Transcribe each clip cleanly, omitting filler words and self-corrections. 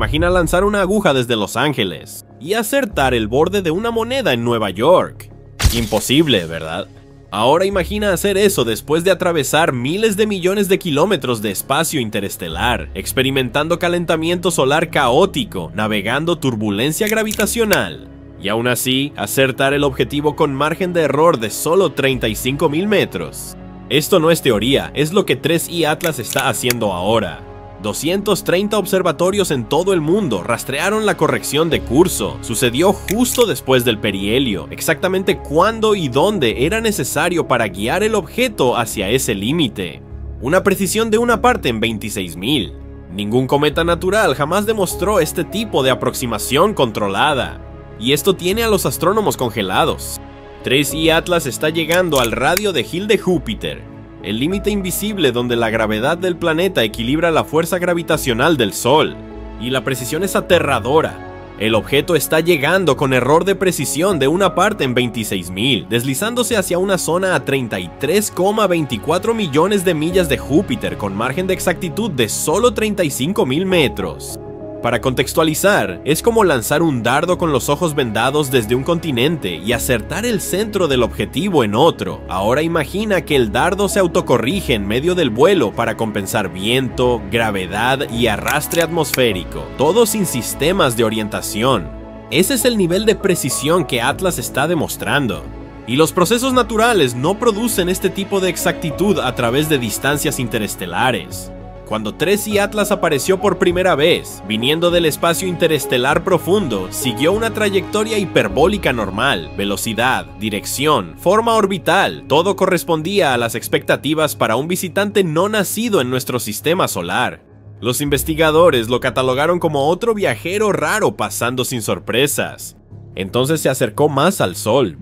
imagina lanzar una aguja desde Los Ángeles y acertar el borde de una moneda en Nueva York. Imposible, ¿verdad? Ahora imagina hacer eso después de atravesar miles de millones de kilómetros de espacio interestelar, experimentando calentamiento solar caótico, navegando turbulencia gravitacional, y aún así acertar el objetivo con margen de error de solo 35.000 metros. Esto no es teoría, es lo que 3i Atlas está haciendo ahora. 230 observatorios en todo el mundo rastrearon la corrección de curso. Sucedió justo después del perihelio, exactamente cuándo y dónde era necesario para guiar el objeto hacia ese límite. Una precisión de una parte en 26.000. Ningún cometa natural jamás demostró este tipo de aproximación controlada. Y esto tiene a los astrónomos congelados. 3i Atlas está llegando al radio de Hill de Júpiter, el límite invisible donde la gravedad del planeta equilibra la fuerza gravitacional del Sol. Y la precisión es aterradora. El objeto está llegando con error de precisión de una parte en 26.000, deslizándose hacia una zona a 33,24 millones de millas de Júpiter con margen de exactitud de solo 35.000 metros. Para contextualizar, es como lanzar un dardo con los ojos vendados desde un continente y acertar el centro del objetivo en otro. Ahora imagina que el dardo se autocorrige en medio del vuelo para compensar viento, gravedad y arrastre atmosférico, todo sin sistemas de orientación. Ese es el nivel de precisión que Atlas está demostrando. Y los procesos naturales no producen este tipo de exactitud a través de distancias interestelares. Cuando 3i Atlas apareció por primera vez, viniendo del espacio interestelar profundo, siguió una trayectoria hiperbólica normal, velocidad, dirección, forma orbital, todo correspondía a las expectativas para un visitante no nacido en nuestro sistema solar. Los investigadores lo catalogaron como otro viajero raro pasando sin sorpresas. Entonces se acercó más al Sol,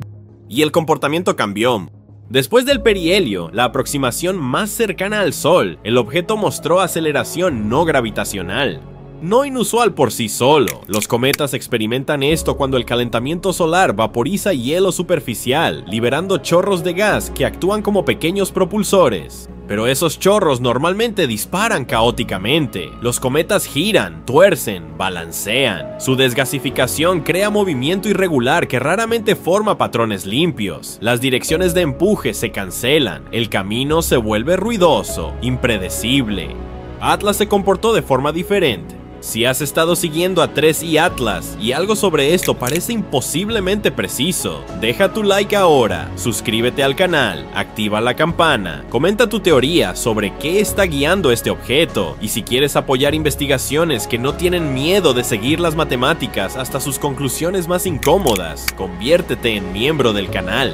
y el comportamiento cambió. Después del perihelio, la aproximación más cercana al Sol, el objeto mostró aceleración no gravitacional. No inusual por sí solo, los cometas experimentan esto cuando el calentamiento solar vaporiza hielo superficial, liberando chorros de gas que actúan como pequeños propulsores. Pero esos chorros normalmente disparan caóticamente. Los cometas giran, tuercen, balancean. Su desgasificación crea movimiento irregular que raramente forma patrones limpios. Las direcciones de empuje se cancelan. El camino se vuelve ruidoso, impredecible. Atlas se comportó de forma diferente. Si has estado siguiendo a 3i Atlas y algo sobre esto parece imposiblemente preciso, deja tu like ahora, suscríbete al canal, activa la campana, comenta tu teoría sobre qué está guiando este objeto y si quieres apoyar investigaciones que no tienen miedo de seguir las matemáticas hasta sus conclusiones más incómodas, conviértete en miembro del canal.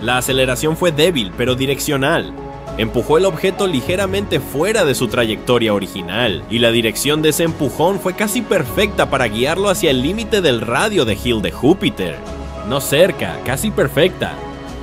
La aceleración fue débil pero direccional. Empujó el objeto ligeramente fuera de su trayectoria original, y la dirección de ese empujón fue casi perfecta para guiarlo hacia el límite del radio de Hill de Júpiter. No cerca, casi perfecta.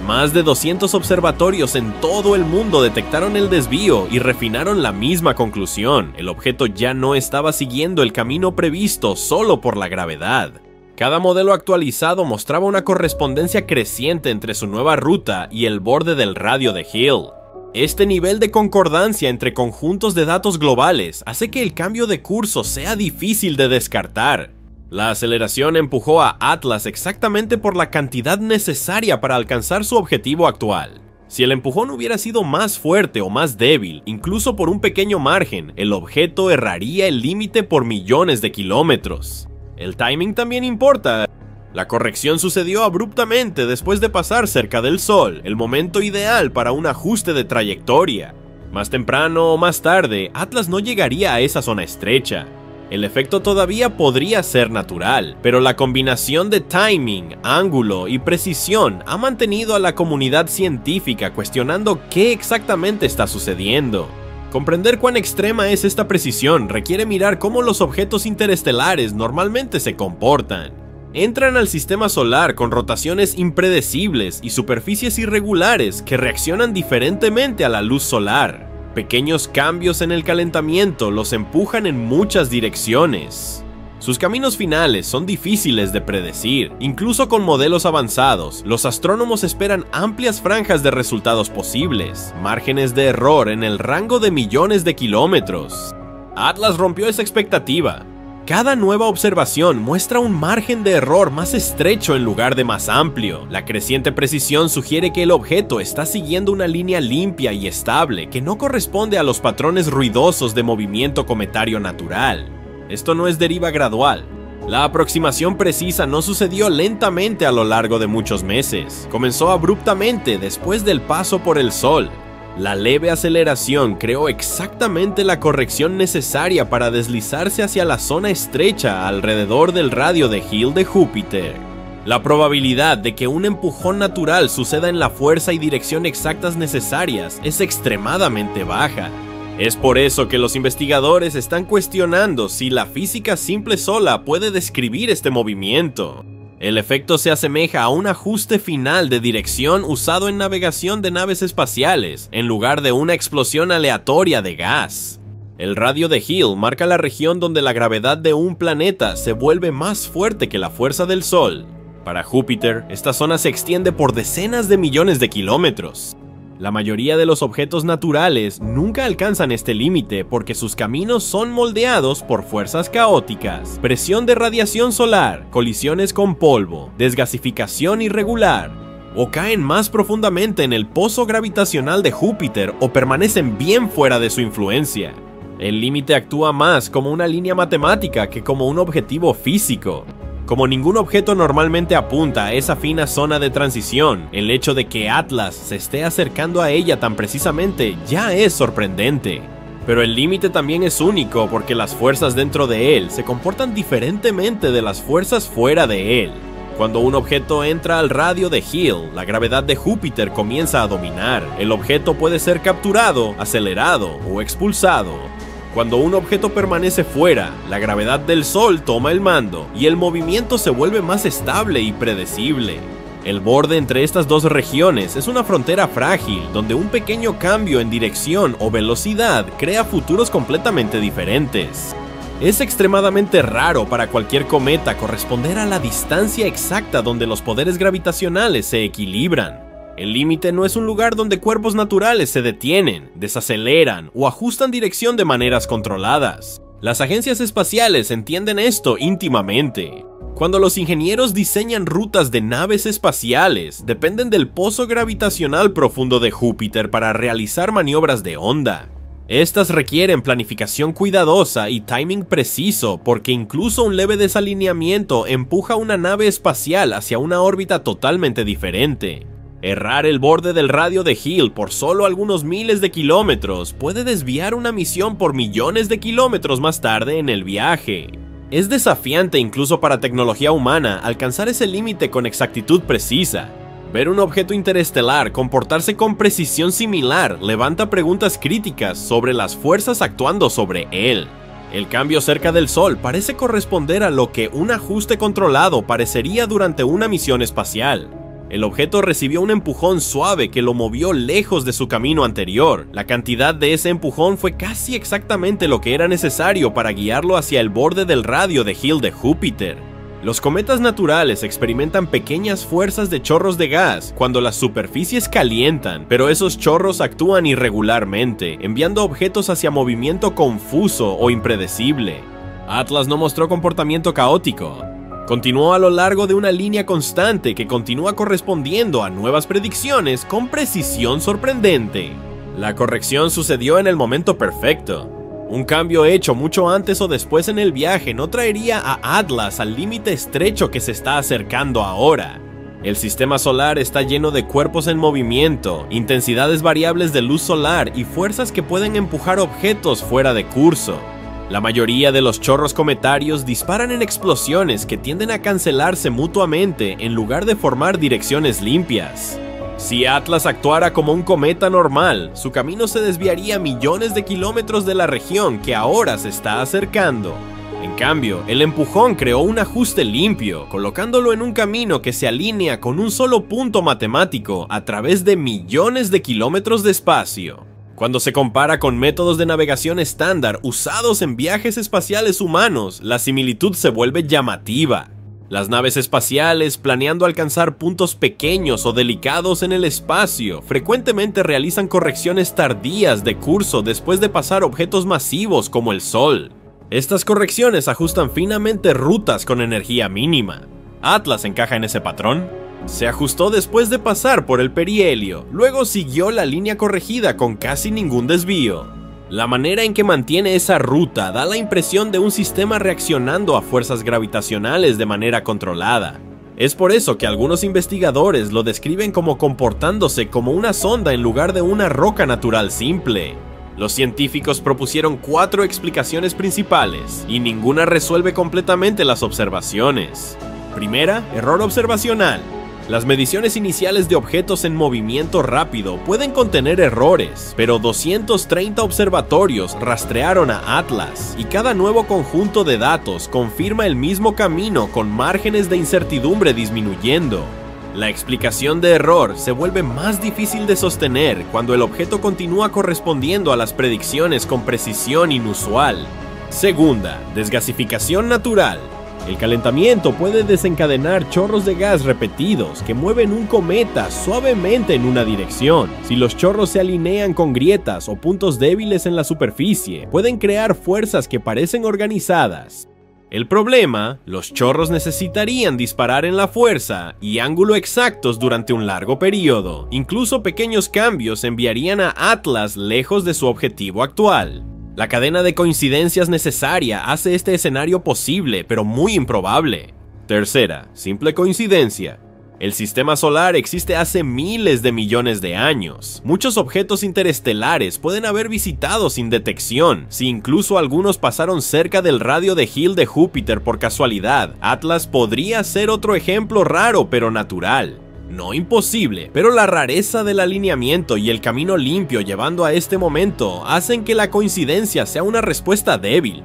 Más de 200 observatorios en todo el mundo detectaron el desvío y refinaron la misma conclusión. El objeto ya no estaba siguiendo el camino previsto solo por la gravedad. Cada modelo actualizado mostraba una correspondencia creciente entre su nueva ruta y el borde del radio de Hill. Este nivel de concordancia entre conjuntos de datos globales hace que el cambio de curso sea difícil de descartar. La aceleración empujó a Atlas exactamente por la cantidad necesaria para alcanzar su objetivo actual. Si el empujón hubiera sido más fuerte o más débil, incluso por un pequeño margen, el objeto erraría el límite por millones de kilómetros. El timing también importa. La corrección sucedió abruptamente después de pasar cerca del Sol, el momento ideal para un ajuste de trayectoria. Más temprano o más tarde, Atlas no llegaría a esa zona estrecha. El efecto todavía podría ser natural, pero la combinación de timing, ángulo y precisión ha mantenido a la comunidad científica cuestionando qué exactamente está sucediendo. Comprender cuán extrema es esta precisión requiere mirar cómo los objetos interestelares normalmente se comportan. Entran al sistema solar con rotaciones impredecibles y superficies irregulares que reaccionan diferentemente a la luz solar. Pequeños cambios en el calentamiento los empujan en muchas direcciones. Sus caminos finales son difíciles de predecir. Incluso con modelos avanzados, los astrónomos esperan amplias franjas de resultados posibles, márgenes de error en el rango de millones de kilómetros. Atlas rompió esa expectativa. Cada nueva observación muestra un margen de error más estrecho en lugar de más amplio. La creciente precisión sugiere que el objeto está siguiendo una línea limpia y estable que no corresponde a los patrones ruidosos de movimiento cometario natural. Esto no es deriva gradual. La aproximación precisa no sucedió lentamente a lo largo de muchos meses. Comenzó abruptamente después del paso por el Sol. La leve aceleración creó exactamente la corrección necesaria para deslizarse hacia la zona estrecha alrededor del radio de Hill de Júpiter. La probabilidad de que un empujón natural suceda en la fuerza y dirección exactas necesarias es extremadamente baja. Es por eso que los investigadores están cuestionando si la física simple sola puede describir este movimiento. El efecto se asemeja a un ajuste final de dirección usado en navegación de naves espaciales, en lugar de una explosión aleatoria de gas. El radio de Hill marca la región donde la gravedad de un planeta se vuelve más fuerte que la fuerza del Sol. Para Júpiter, esta zona se extiende por decenas de millones de kilómetros. La mayoría de los objetos naturales nunca alcanzan este límite porque sus caminos son moldeados por fuerzas caóticas, presión de radiación solar, colisiones con polvo, desgasificación irregular, o caen más profundamente en el pozo gravitacional de Júpiter o permanecen bien fuera de su influencia. El límite actúa más como una línea matemática que como un objetivo físico. Como ningún objeto normalmente apunta a esa fina zona de transición, el hecho de que Atlas se esté acercando a ella tan precisamente ya es sorprendente. Pero el límite también es único porque las fuerzas dentro de él se comportan diferentemente de las fuerzas fuera de él. Cuando un objeto entra al radio de Hill, la gravedad de Júpiter comienza a dominar. El objeto puede ser capturado, acelerado o expulsado. Cuando un objeto permanece fuera, la gravedad del Sol toma el mando y el movimiento se vuelve más estable y predecible. El borde entre estas dos regiones es una frontera frágil, donde un pequeño cambio en dirección o velocidad crea futuros completamente diferentes. Es extremadamente raro para cualquier cometa corresponder a la distancia exacta donde los poderes gravitacionales se equilibran. El límite no es un lugar donde cuerpos naturales se detienen, desaceleran o ajustan dirección de maneras controladas. Las agencias espaciales entienden esto íntimamente. Cuando los ingenieros diseñan rutas de naves espaciales, dependen del pozo gravitacional profundo de Júpiter para realizar maniobras de onda. Estas requieren planificación cuidadosa y timing preciso porque incluso un leve desalineamiento empuja una nave espacial hacia una órbita totalmente diferente. Errar el borde del radio de Hill por solo algunos miles de kilómetros puede desviar una misión por millones de kilómetros más tarde en el viaje. Es desafiante incluso para tecnología humana alcanzar ese límite con exactitud precisa. Ver un objeto interestelar comportarse con precisión similar levanta preguntas críticas sobre las fuerzas actuando sobre él. El cambio cerca del Sol parece corresponder a lo que un ajuste controlado parecería durante una misión espacial. El objeto recibió un empujón suave que lo movió lejos de su camino anterior. La cantidad de ese empujón fue casi exactamente lo que era necesario para guiarlo hacia el borde del radio de Hill de Júpiter. Los cometas naturales experimentan pequeñas fuerzas de chorros de gas cuando las superficies calientan, pero esos chorros actúan irregularmente, enviando objetos hacia movimiento confuso o impredecible. Atlas no mostró comportamiento caótico. Continuó a lo largo de una línea constante que continúa correspondiendo a nuevas predicciones con precisión sorprendente. La corrección sucedió en el momento perfecto. Un cambio hecho mucho antes o después en el viaje no traería a Atlas al límite estrecho que se está acercando ahora. El sistema solar está lleno de cuerpos en movimiento, intensidades variables de luz solar y fuerzas que pueden empujar objetos fuera de curso. La mayoría de los chorros cometarios disparan en explosiones que tienden a cancelarse mutuamente en lugar de formar direcciones limpias. Si Atlas actuara como un cometa normal, su camino se desviaría millones de kilómetros de la región que ahora se está acercando. En cambio, el empujón creó un ajuste limpio, colocándolo en un camino que se alinea con un solo punto matemático a través de millones de kilómetros de espacio. Cuando se compara con métodos de navegación estándar usados en viajes espaciales humanos, la similitud se vuelve llamativa. Las naves espaciales, planeando alcanzar puntos pequeños o delicados en el espacio, frecuentemente realizan correcciones tardías de curso después de pasar objetos masivos como el Sol. Estas correcciones ajustan finamente rutas con energía mínima. ¿Atlas encaja en ese patrón? Se ajustó después de pasar por el perihelio, luego siguió la línea corregida con casi ningún desvío. La manera en que mantiene esa ruta da la impresión de un sistema reaccionando a fuerzas gravitacionales de manera controlada. Es por eso que algunos investigadores lo describen como comportándose como una sonda en lugar de una roca natural simple. Los científicos propusieron 4 explicaciones principales, y ninguna resuelve completamente las observaciones. Primera, error observacional. Las mediciones iniciales de objetos en movimiento rápido pueden contener errores, pero 230 observatorios rastrearon a Atlas, y cada nuevo conjunto de datos confirma el mismo camino con márgenes de incertidumbre disminuyendo. La explicación de error se vuelve más difícil de sostener cuando el objeto continúa correspondiendo a las predicciones con precisión inusual. Segunda, desgasificación natural. El calentamiento puede desencadenar chorros de gas repetidos que mueven un cometa suavemente en una dirección. Si los chorros se alinean con grietas o puntos débiles en la superficie, pueden crear fuerzas que parecen organizadas. El problema, los chorros necesitarían disparar en la fuerza y ángulo exactos durante un largo periodo. Incluso pequeños cambios enviarían a Atlas lejos de su objetivo actual. La cadena de coincidencias necesaria hace este escenario posible, pero muy improbable. Tercera, simple coincidencia. El sistema solar existe hace miles de millones de años. Muchos objetos interestelares pueden haber visitado sin detección. Si incluso algunos pasaron cerca del radio de Hill de Júpiter por casualidad, Atlas podría ser otro ejemplo raro pero natural. No imposible, pero la rareza del alineamiento y el camino limpio llevando a este momento hacen que la coincidencia sea una respuesta débil.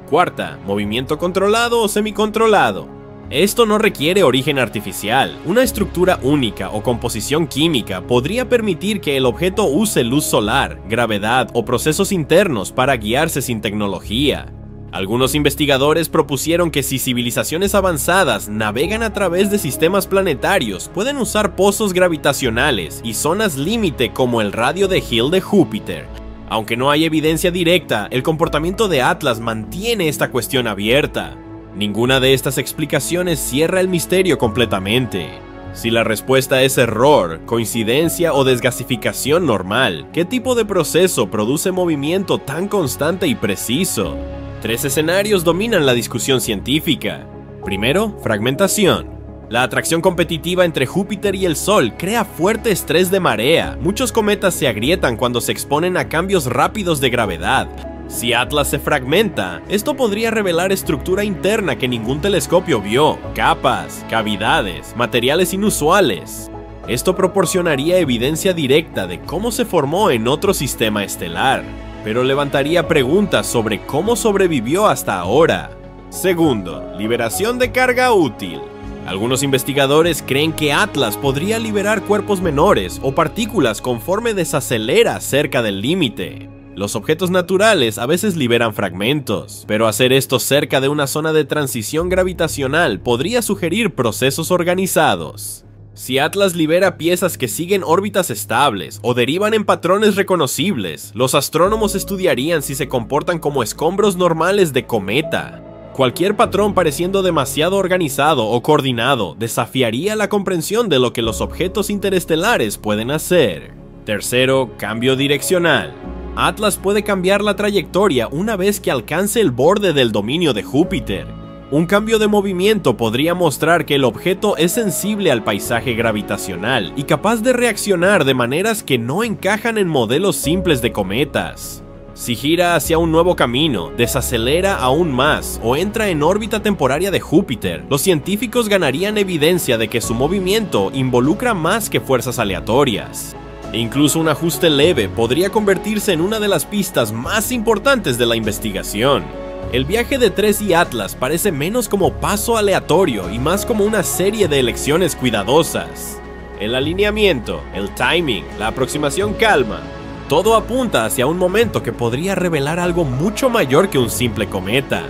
Cuarta, movimiento controlado o semicontrolado. Esto no requiere origen artificial. Una estructura única o composición química podría permitir que el objeto use luz solar, gravedad o procesos internos para guiarse sin tecnología. Algunos investigadores propusieron que si civilizaciones avanzadas navegan a través de sistemas planetarios, pueden usar pozos gravitacionales y zonas límite como el radio de Hill de Júpiter. Aunque no hay evidencia directa, el comportamiento de Atlas mantiene esta cuestión abierta. Ninguna de estas explicaciones cierra el misterio completamente. Si la respuesta es error, coincidencia o desgasificación normal, ¿qué tipo de proceso produce movimiento tan constante y preciso? 3 escenarios dominan la discusión científica. Primero, fragmentación. La atracción competitiva entre Júpiter y el Sol crea fuerte estrés de marea. Muchos cometas se agrietan cuando se exponen a cambios rápidos de gravedad. Si Atlas se fragmenta, esto podría revelar estructura interna que ningún telescopio vio, capas, cavidades, materiales inusuales. Esto proporcionaría evidencia directa de cómo se formó en otro sistema estelar, pero levantaría preguntas sobre cómo sobrevivió hasta ahora. Segundo, liberación de carga útil. Algunos investigadores creen que Atlas podría liberar cuerpos menores o partículas conforme desacelera cerca del límite. Los objetos naturales a veces liberan fragmentos, pero hacer esto cerca de una zona de transición gravitacional podría sugerir procesos organizados. Si Atlas libera piezas que siguen órbitas estables o derivan en patrones reconocibles, los astrónomos estudiarían si se comportan como escombros normales de cometa. Cualquier patrón pareciendo demasiado organizado o coordinado desafiaría la comprensión de lo que los objetos interestelares pueden hacer. Tercero, cambio direccional. Atlas puede cambiar la trayectoria una vez que alcance el borde del dominio de Júpiter. Un cambio de movimiento podría mostrar que el objeto es sensible al paisaje gravitacional y capaz de reaccionar de maneras que no encajan en modelos simples de cometas. Si gira hacia un nuevo camino, desacelera aún más o entra en órbita temporaria de Júpiter, los científicos ganarían evidencia de que su movimiento involucra más que fuerzas aleatorias. Incluso un ajuste leve podría convertirse en una de las pistas más importantes de la investigación. El viaje de 3 y Atlas parece menos como paso aleatorio y más como una serie de elecciones cuidadosas. El alineamiento, el timing, la aproximación calma, todo apunta hacia un momento que podría revelar algo mucho mayor que un simple cometa.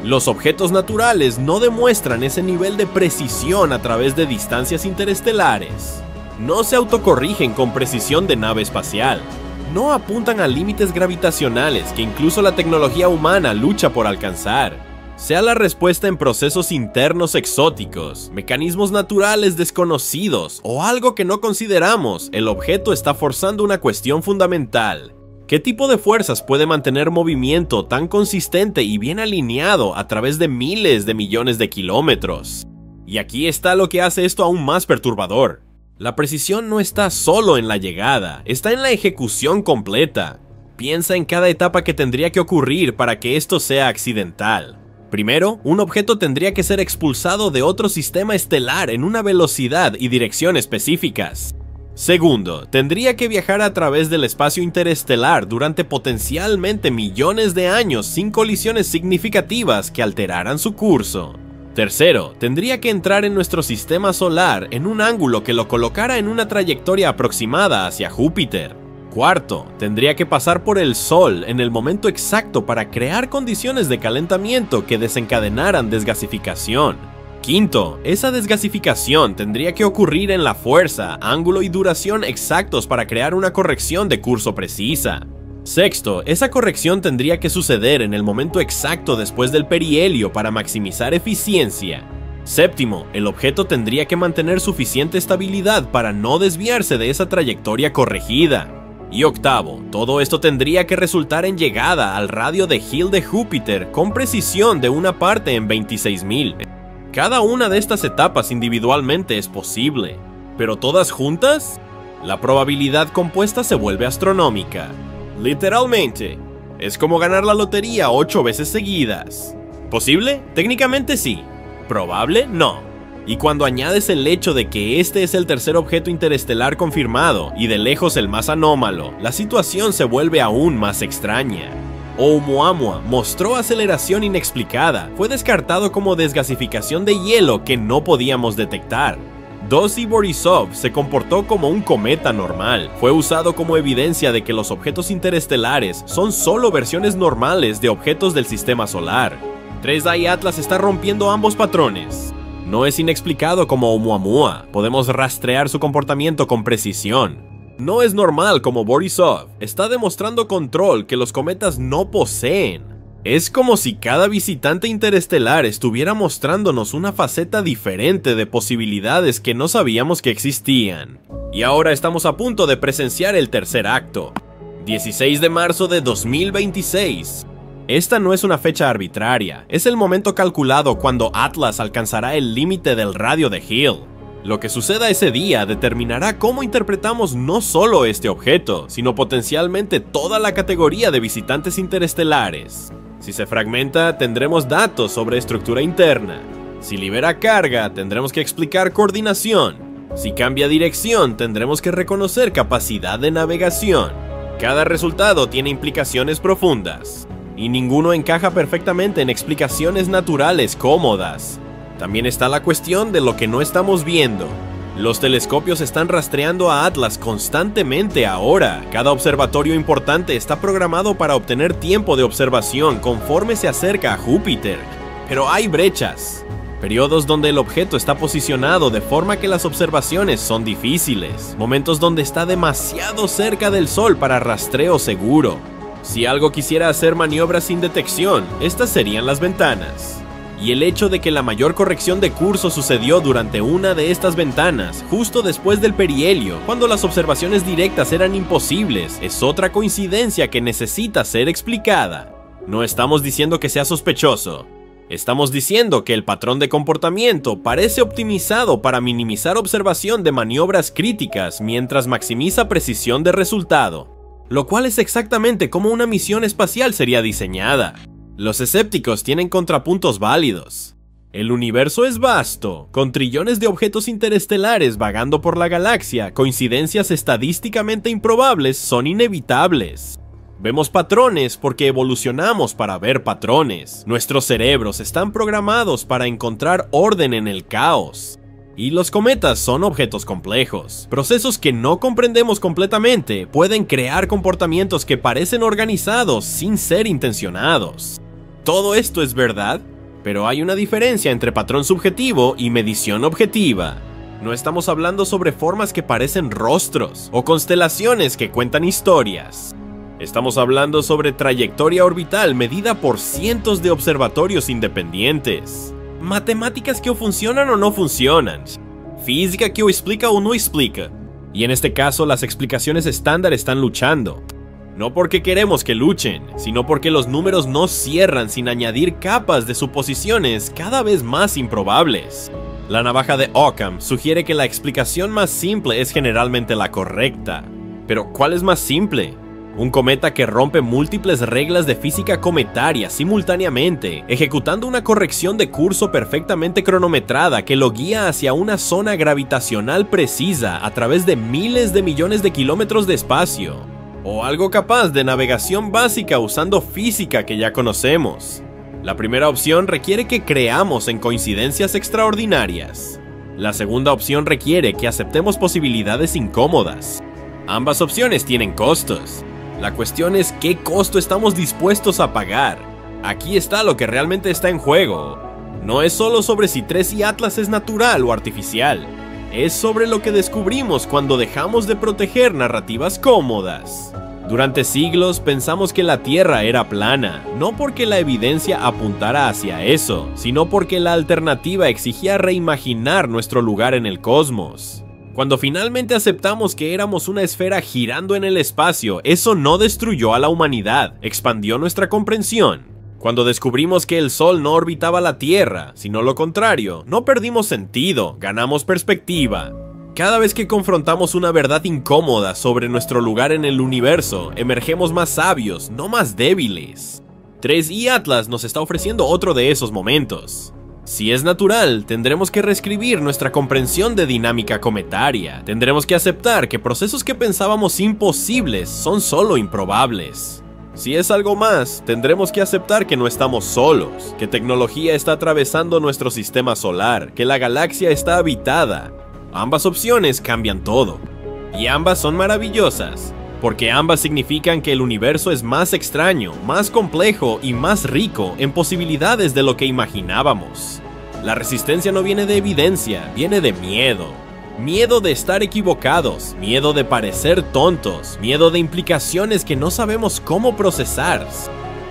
Los objetos naturales no demuestran ese nivel de precisión a través de distancias interestelares. No se autocorrigen con precisión de nave espacial. no apuntan a límites gravitacionales que incluso la tecnología humana lucha por alcanzar. Sea la respuesta en procesos internos exóticos, mecanismos naturales desconocidos o algo que no consideramos, el objeto está forzando una cuestión fundamental. ¿Qué tipo de fuerzas puede mantener movimiento tan consistente y bien alineado a través de miles de millones de kilómetros? Y aquí está lo que hace esto aún más perturbador. La precisión no está solo en la llegada, está en la ejecución completa. Piensa en cada etapa que tendría que ocurrir para que esto sea accidental. Primero, un objeto tendría que ser expulsado de otro sistema estelar en una velocidad y dirección específicas. Segundo, tendría que viajar a través del espacio interestelar durante potencialmente millones de años sin colisiones significativas que alteraran su curso. Tercero, tendría que entrar en nuestro sistema solar en un ángulo que lo colocara en una trayectoria aproximada hacia Júpiter. Cuarto, tendría que pasar por el Sol en el momento exacto para crear condiciones de calentamiento que desencadenaran desgasificación. Quinto, esa desgasificación tendría que ocurrir en la fuerza, ángulo y duración exactos para crear una corrección de curso precisa. Sexto, esa corrección tendría que suceder en el momento exacto después del perihelio para maximizar eficiencia. Séptimo, el objeto tendría que mantener suficiente estabilidad para no desviarse de esa trayectoria corregida. Y octavo, todo esto tendría que resultar en llegada al radio de Hill de Júpiter con precisión de una parte en 26.000. Cada una de estas etapas individualmente es posible, pero todas juntas, la probabilidad compuesta se vuelve astronómica. Literalmente, es como ganar la lotería 8 veces seguidas. ¿Posible? Técnicamente sí. ¿Probable? No. Y cuando añades el hecho de que este es el tercer objeto interestelar confirmado y de lejos el más anómalo, la situación se vuelve aún más extraña. Oumuamua mostró aceleración inexplicada, fue descartado como desgasificación de hielo que no podíamos detectar. Dossi Borisov se comportó como un cometa normal, fue usado como evidencia de que los objetos interestelares son solo versiones normales de objetos del sistema solar. 3i Atlas está rompiendo ambos patrones. No es inexplicado como Oumuamua, podemos rastrear su comportamiento con precisión. No es normal como Borisov, está demostrando control que los cometas no poseen. Es como si cada visitante interestelar estuviera mostrándonos una faceta diferente de posibilidades que no sabíamos que existían. Y ahora estamos a punto de presenciar el tercer acto. 16 de marzo de 2026. Esta no es una fecha arbitraria, es el momento calculado cuando Atlas alcanzará el límite del radio de Hill. Lo que suceda ese día determinará cómo interpretamos no solo este objeto, sino potencialmente toda la categoría de visitantes interestelares. Si se fragmenta, tendremos datos sobre estructura interna. Si libera carga, tendremos que explicar coordinación. Si cambia dirección, tendremos que reconocer capacidad de navegación. Cada resultado tiene implicaciones profundas, y ninguno encaja perfectamente en explicaciones naturales cómodas. También está la cuestión de lo que no estamos viendo. Los telescopios están rastreando a Atlas constantemente ahora. Cada observatorio importante está programado para obtener tiempo de observación conforme se acerca a Júpiter. Pero hay brechas, periodos donde el objeto está posicionado de forma que las observaciones son difíciles, momentos donde está demasiado cerca del Sol para rastreo seguro. Si algo quisiera hacer maniobras sin detección, estas serían las ventanas. Y el hecho de que la mayor corrección de curso sucedió durante una de estas ventanas, justo después del perihelio, cuando las observaciones directas eran imposibles, es otra coincidencia que necesita ser explicada. No estamos diciendo que sea sospechoso. Estamos diciendo que el patrón de comportamiento parece optimizado para minimizar observación de maniobras críticas mientras maximiza precisión de resultado, lo cual es exactamente como una misión espacial sería diseñada. Los escépticos tienen contrapuntos válidos. El universo es vasto, con trillones de objetos interestelares vagando por la galaxia, coincidencias estadísticamente improbables son inevitables. Vemos patrones porque evolucionamos para ver patrones. Nuestros cerebros están programados para encontrar orden en el caos. Y los cometas son objetos complejos. Procesos que no comprendemos completamente pueden crear comportamientos que parecen organizados sin ser intencionados. Todo esto es verdad, pero hay una diferencia entre patrón subjetivo y medición objetiva. No estamos hablando sobre formas que parecen rostros o constelaciones que cuentan historias. Estamos hablando sobre trayectoria orbital medida por cientos de observatorios independientes. Matemáticas que o funcionan o no funcionan. Física que o explica o no explica. Y en este caso las explicaciones estándar están luchando. No porque queremos que luchen, sino porque los números no cierran sin añadir capas de suposiciones cada vez más improbables. La navaja de Occam sugiere que la explicación más simple es generalmente la correcta. Pero ¿cuál es más simple? Un cometa que rompe múltiples reglas de física cometaria simultáneamente, ejecutando una corrección de curso perfectamente cronometrada que lo guía hacia una zona gravitacional precisa a través de miles de millones de kilómetros de espacio. O algo capaz de navegación básica usando física que ya conocemos. La primera opción requiere que creamos en coincidencias extraordinarias. La segunda opción requiere que aceptemos posibilidades incómodas. Ambas opciones tienen costos. La cuestión es qué costo estamos dispuestos a pagar. Aquí está lo que realmente está en juego. No es solo sobre si 3i Atlas es natural o artificial. Es sobre lo que descubrimos cuando dejamos de proteger narrativas cómodas. Durante siglos pensamos que la Tierra era plana, no porque la evidencia apuntara hacia eso, sino porque la alternativa exigía reimaginar nuestro lugar en el cosmos. Cuando finalmente aceptamos que éramos una esfera girando en el espacio, eso no destruyó a la humanidad, expandió nuestra comprensión. Cuando descubrimos que el Sol no orbitaba la Tierra, sino lo contrario, no perdimos sentido, ganamos perspectiva. Cada vez que confrontamos una verdad incómoda sobre nuestro lugar en el universo, emergemos más sabios, no más débiles. 3i Atlas nos está ofreciendo otro de esos momentos. Si es natural, tendremos que reescribir nuestra comprensión de dinámica cometaria. Tendremos que aceptar que procesos que pensábamos imposibles son solo improbables. Si es algo más, tendremos que aceptar que no estamos solos, que tecnología está atravesando nuestro sistema solar, que la galaxia está habitada. Ambas opciones cambian todo. Y ambas son maravillosas, porque ambas significan que el universo es más extraño, más complejo y más rico en posibilidades de lo que imaginábamos. La resistencia no viene de evidencia, viene de miedo. Miedo de estar equivocados, miedo de parecer tontos, miedo de implicaciones que no sabemos cómo procesar.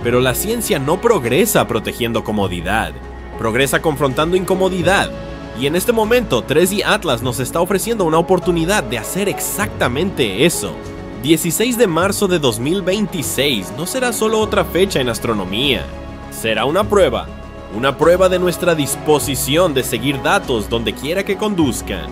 Pero la ciencia no progresa protegiendo comodidad, progresa confrontando incomodidad. Y en este momento, 3i Atlas nos está ofreciendo una oportunidad de hacer exactamente eso. 16 de marzo de 2026 no será solo otra fecha en astronomía. Será una prueba de nuestra disposición de seguir datos donde quiera que conduzcan.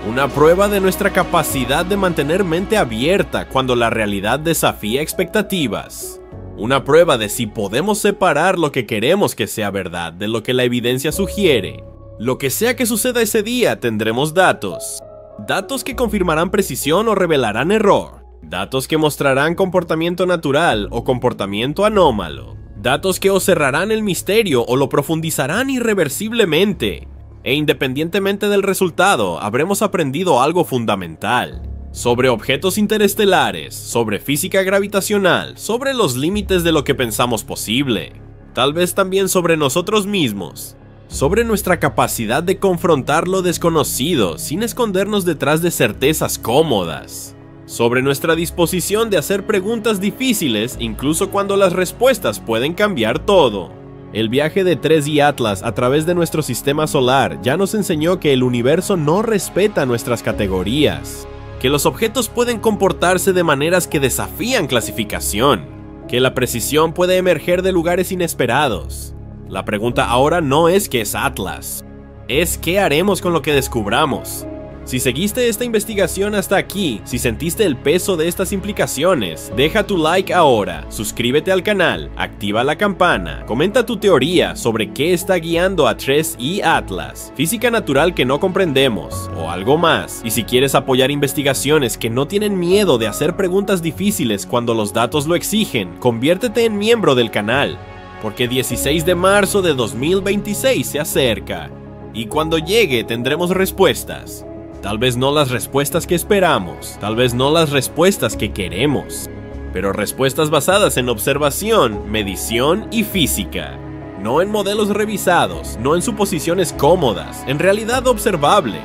Una prueba de nuestra capacidad de mantener mente abierta cuando la realidad desafía expectativas. Una prueba de si podemos separar lo que queremos que sea verdad de lo que la evidencia sugiere. Lo que sea que suceda ese día, tendremos datos. Datos que confirmarán precisión o revelarán error. Datos que mostrarán comportamiento natural o comportamiento anómalo. Datos que o cerrarán el misterio o lo profundizarán irreversiblemente. E independientemente del resultado, habremos aprendido algo fundamental. Sobre objetos interestelares, sobre física gravitacional, sobre los límites de lo que pensamos posible. Tal vez también sobre nosotros mismos. Sobre nuestra capacidad de confrontar lo desconocido sin escondernos detrás de certezas cómodas. Sobre nuestra disposición de hacer preguntas difíciles incluso cuando las respuestas pueden cambiar todo. El viaje de 3i Atlas a través de nuestro sistema solar ya nos enseñó que el universo no respeta nuestras categorías, que los objetos pueden comportarse de maneras que desafían clasificación, que la precisión puede emerger de lugares inesperados. La pregunta ahora no es qué es Atlas, es qué haremos con lo que descubramos. Si seguiste esta investigación hasta aquí, si sentiste el peso de estas implicaciones, deja tu like ahora, suscríbete al canal, activa la campana, comenta tu teoría sobre qué está guiando a 3i Atlas, física natural que no comprendemos, o algo más. Y si quieres apoyar investigaciones que no tienen miedo de hacer preguntas difíciles cuando los datos lo exigen, conviértete en miembro del canal, porque 16 de marzo de 2026 se acerca, y cuando llegue tendremos respuestas. Tal vez no las respuestas que esperamos, tal vez no las respuestas que queremos, pero respuestas basadas en observación, medición y física. No en modelos revisados, no en suposiciones cómodas, en realidad observable.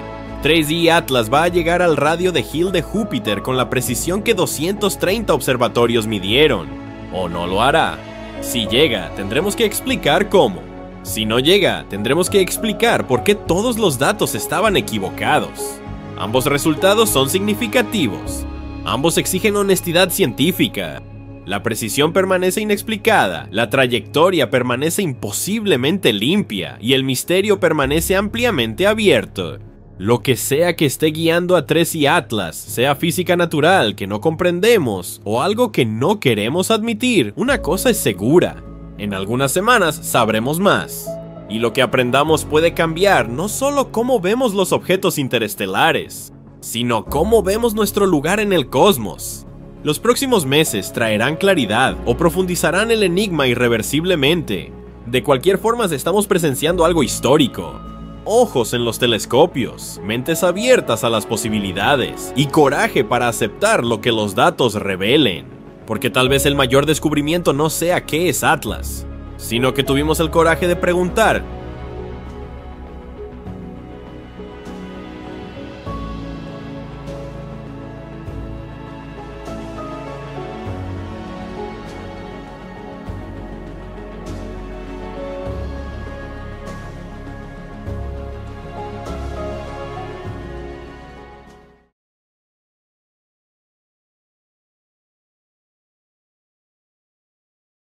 3D Atlas va a llegar al radio de Hill de Júpiter con la precisión que 230 observatorios midieron. ¿O no lo hará? Si llega, tendremos que explicar cómo. Si no llega, tendremos que explicar por qué todos los datos estaban equivocados. Ambos resultados son significativos. Ambos exigen honestidad científica. La precisión permanece inexplicada, la trayectoria permanece imposiblemente limpia y el misterio permanece ampliamente abierto. Lo que sea que esté guiando a 3D Atlas, sea física natural que no comprendemos o algo que no queremos admitir, una cosa es segura: en algunas semanas sabremos más. Y lo que aprendamos puede cambiar no solo cómo vemos los objetos interestelares, sino cómo vemos nuestro lugar en el cosmos. Los próximos meses traerán claridad o profundizarán el enigma irreversiblemente. De cualquier forma, estamos presenciando algo histórico. Ojos en los telescopios, mentes abiertas a las posibilidades y coraje para aceptar lo que los datos revelen. Porque tal vez el mayor descubrimiento no sea qué es Atlas, sino que tuvimos el coraje de preguntar